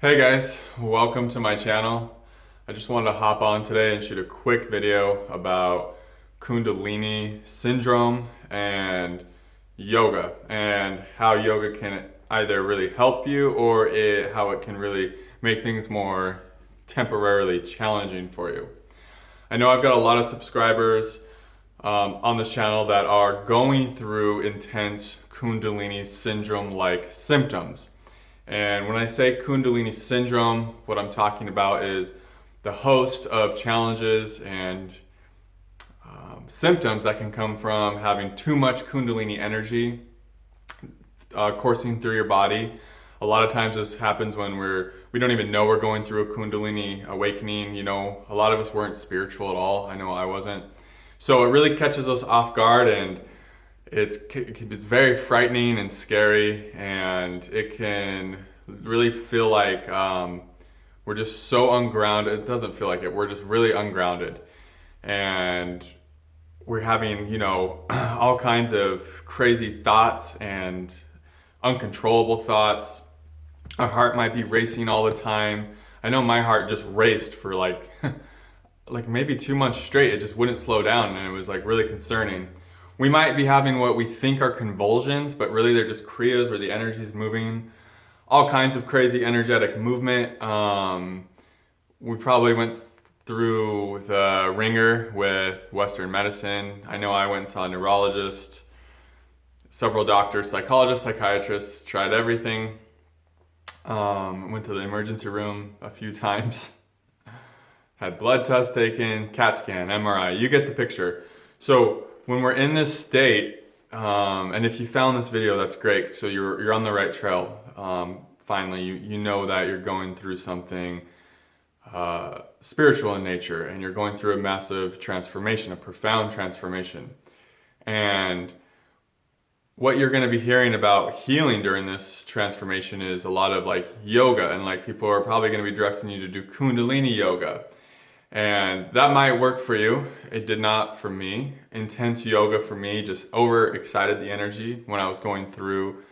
Hey guys, welcome to my channel. I just wanted to hop on today and shoot a quick video about Kundalini Syndrome and yoga and how yoga can either really help you or how it can really make things more temporarily challenging for you. I know I've got a lot of subscribers on this channel that are going through intense Kundalini Syndrome-like symptoms. And when I say Kundalini Syndrome, what I'm talking about is the host of challenges and symptoms that can come from having too much Kundalini energy coursing through your body. A lot of times this happens when we don't even know we're going through a Kundalini awakening. You know, a lot of us weren't spiritual at all. I know I wasn't. So it really catches us off guard, and it's very frightening and scary, and it can really feel like we're just so ungrounded. It doesn't feel like it. We're just really ungrounded, and we're having, you know, all kinds of crazy thoughts and uncontrollable thoughts. Our heart might be racing all the time. I know my heart just raced for like maybe 2 months straight. It just wouldn't slow down, and it was like really concerning. We might be having what we think are convulsions, but really they're just kriyas where the energy is moving. All kinds of crazy energetic movement. We probably went through the ringer with Western medicine. I know I went and saw a neurologist, several doctors, psychologists, psychiatrists, tried everything. Went to the emergency room a few times. Had blood tests taken, CAT scan, MRI, you get the picture. So when we're in this state, and if you found this video, that's great. So you're on the right trail. Finally, you know that you're going through something spiritual in nature, and you're going through a massive transformation, a profound transformation. And what you're going to be hearing about healing during this transformation is a lot of like yoga, and like people are probably going to be directing you to do Kundalini Yoga. And that might work for you. It did not for me. Intense yoga for me just overexcited the energy when I was going through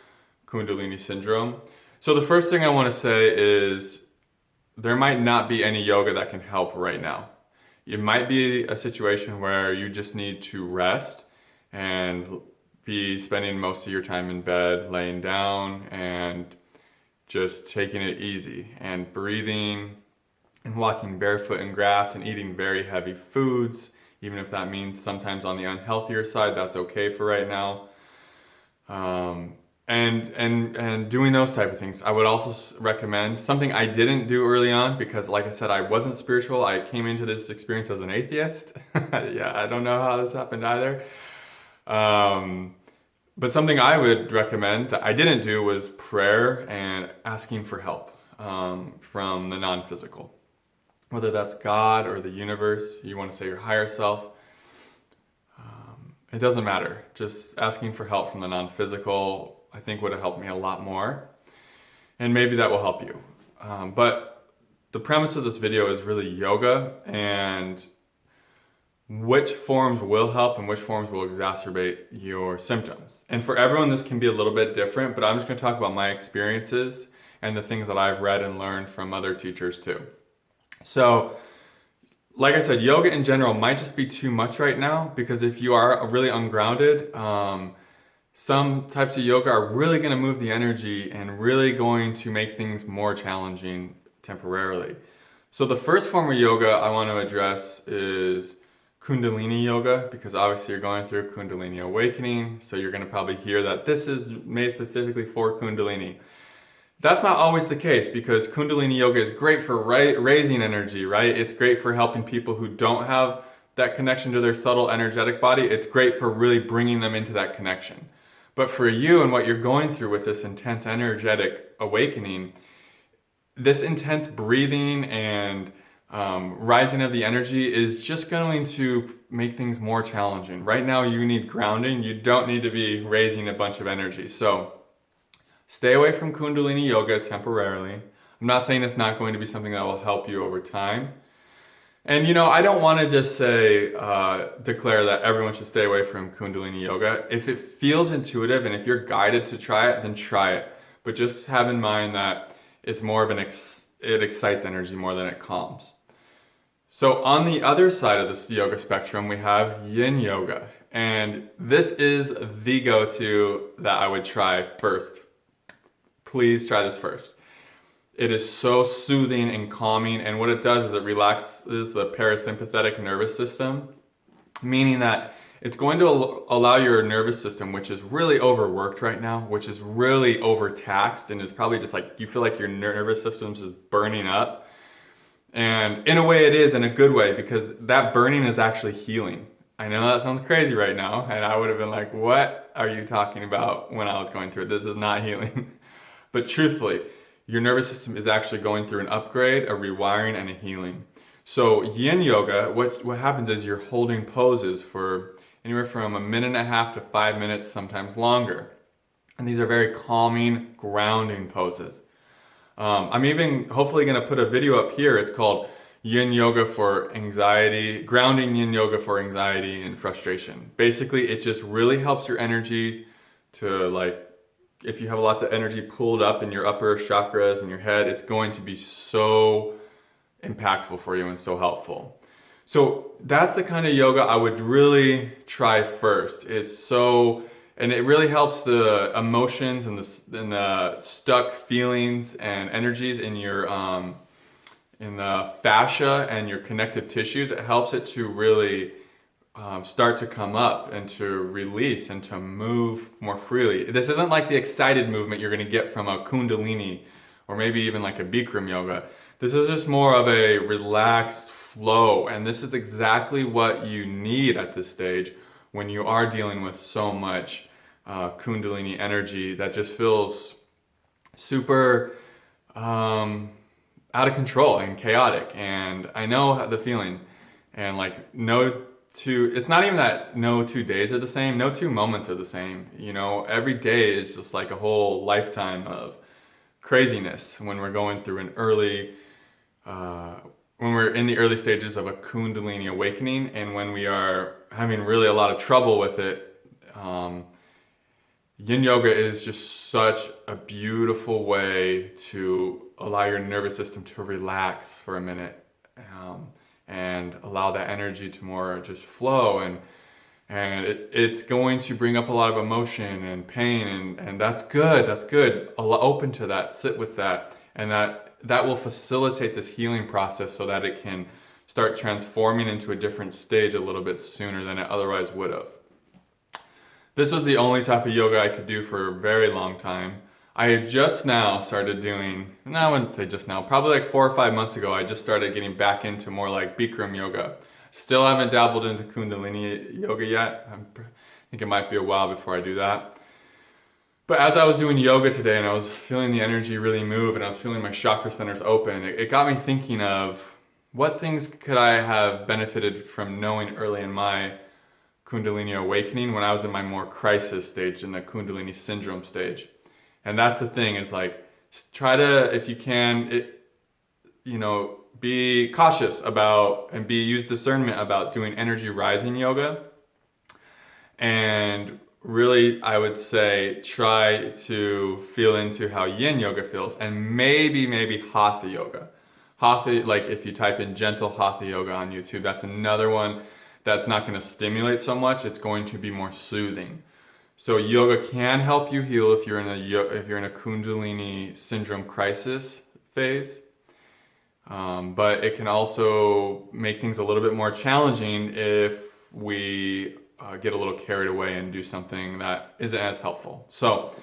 Kundalini Syndrome. So the first thing I want to say is there might not be any yoga that can help right now. It might be a situation where you just need to rest and be spending most of your time in bed, laying down and just taking it easy and breathing and walking barefoot in grass and eating very heavy foods, even if that means sometimes on the unhealthier side, that's okay for right now. And doing those type of things. I would also recommend something I didn't do early on because, like I said, I wasn't spiritual. I came into this experience as an atheist. Yeah, I don't know how this happened either. But something I would recommend that I didn't do was prayer and asking for help from the non-physical. Whether that's God or the universe, you want to say your higher self, it doesn't matter. Just asking for help from the non-physical, I think would have helped me a lot more. And maybe that will help you. But the premise of this video is really yoga and which forms will help and which forms will exacerbate your symptoms. And for everyone, this can be a little bit different, but I'm just going to talk about my experiences and the things that I've read and learned from other teachers too. So, like I said, yoga in general might just be too much right now because if you are really ungrounded, some types of yoga are really going to move the energy and really going to make things more challenging temporarily. So the first form of yoga I want to address is Kundalini Yoga, because obviously you're going through a Kundalini awakening, so you're going to probably hear that this is made specifically for Kundalini. That's not always the case because Kundalini Yoga is great for raising energy, right? It's great for helping people who don't have that connection to their subtle energetic body. It's great for really bringing them into that connection. But for you and what you're going through with this intense energetic awakening, this intense breathing and rising of the energy is just going to make things more challenging. Right now you need grounding. You don't need to be raising a bunch of energy. So stay away from Kundalini Yoga temporarily. I'm not saying it's not going to be something that will help you over time. And you know, I don't want to just say, declare that everyone should stay away from Kundalini Yoga. If it feels intuitive and if you're guided to try it, then try it. But just have in mind that it's more of an it excites energy more than it calms. So on the other side of this yoga spectrum, we have Yin Yoga. And this is the go-to that I would try first. Please try this first. It is so soothing and calming, and what it does is it relaxes the parasympathetic nervous system, meaning that it's going to allow your nervous system, which is really overworked right now, which is really overtaxed, and is probably just like, you feel like your nervous system is burning up. And in a way it is, in a good way, because that burning is actually healing. I know that sounds crazy right now, and I would have been like, what are you talking about when I was going through it? This is not healing. But truthfully, your nervous system is actually going through an upgrade, a rewiring, and a healing. So Yin Yoga, what happens is you're holding poses for anywhere from 1.5 to 5 minutes, sometimes longer. And these are very calming, grounding poses. I'm even hopefully going to put a video up here. It's called Yin Yoga for Anxiety, Grounding Yin Yoga for Anxiety and Frustration. Basically, it just really helps your energy to, like, if you have lots of energy pulled up in your upper chakras and your head, it's going to be so impactful for you and so helpful. So that's the kind of yoga I would really try first. And it really helps the emotions and the stuck feelings and energies in your in the fascia and your connective tissues. It helps it to really start to come up and to release and to move more freely. This isn't like the excited movement you're going to get from a Kundalini or maybe even like a Bikram yoga. This is just more of a relaxed flow, and this is exactly what you need at this stage when you are dealing with so much Kundalini energy that just feels super out of control and chaotic. And I know the feeling, and like it's not even that no 2 days are the same, no 2 moments are the same. You know, every day is just like a whole lifetime of craziness when we're going through when we're in the early stages of a Kundalini awakening, and when we are having really a lot of trouble with it. Yin Yoga is just such a beautiful way to allow your nervous system to relax for a minute, and allow that energy to more just flow, and it's going to bring up a lot of emotion and pain, and that's good. Open to that, sit with that, and that will facilitate this healing process so that it can start transforming into a different stage a little bit sooner than it otherwise would have. This was the only type of yoga I could do for a very long time. I had just now started doing, no, I wouldn't say just now, probably like 4 or 5 months ago, I just started getting back into more like Bikram yoga. Still haven't dabbled into Kundalini yoga yet. I think it might be a while before I do that. But as I was doing yoga today and I was feeling the energy really move and I was feeling my chakra centers open, it got me thinking of what things could I have benefited from knowing early in my Kundalini awakening when I was in my more crisis stage, in the Kundalini Syndrome stage. And that's the thing, is like, try to, if you can, be cautious about and use discernment about doing energy rising yoga. And really, I would say, try to feel into how Yin Yoga feels, and maybe Hatha Yoga. Hatha, like if you type in gentle Hatha Yoga on YouTube, that's another one that's not going to stimulate so much. It's going to be more soothing. So yoga can help you heal if you're in a Kundalini Syndrome crisis phase, but it can also make things a little bit more challenging if we get a little carried away and do something that isn't as helpful. So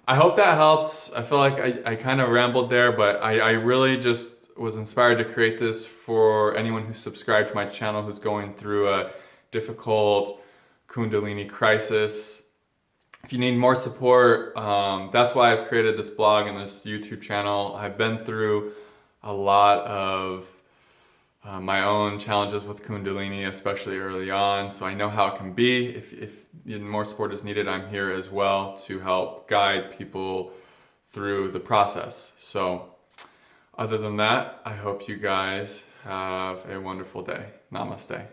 I hope that helps. I feel like I kind of rambled there, but I really just was inspired to create this for anyone who's subscribed to my channel who's going through a difficult Kundalini crisis. If you need more support, that's why I've created this blog and this YouTube channel. I've been through a lot of my own challenges with Kundalini, especially early on, so I know how it can be. If more support is needed, I'm here as well to help guide people through the process. So other than that, I hope you guys have a wonderful day. Namaste.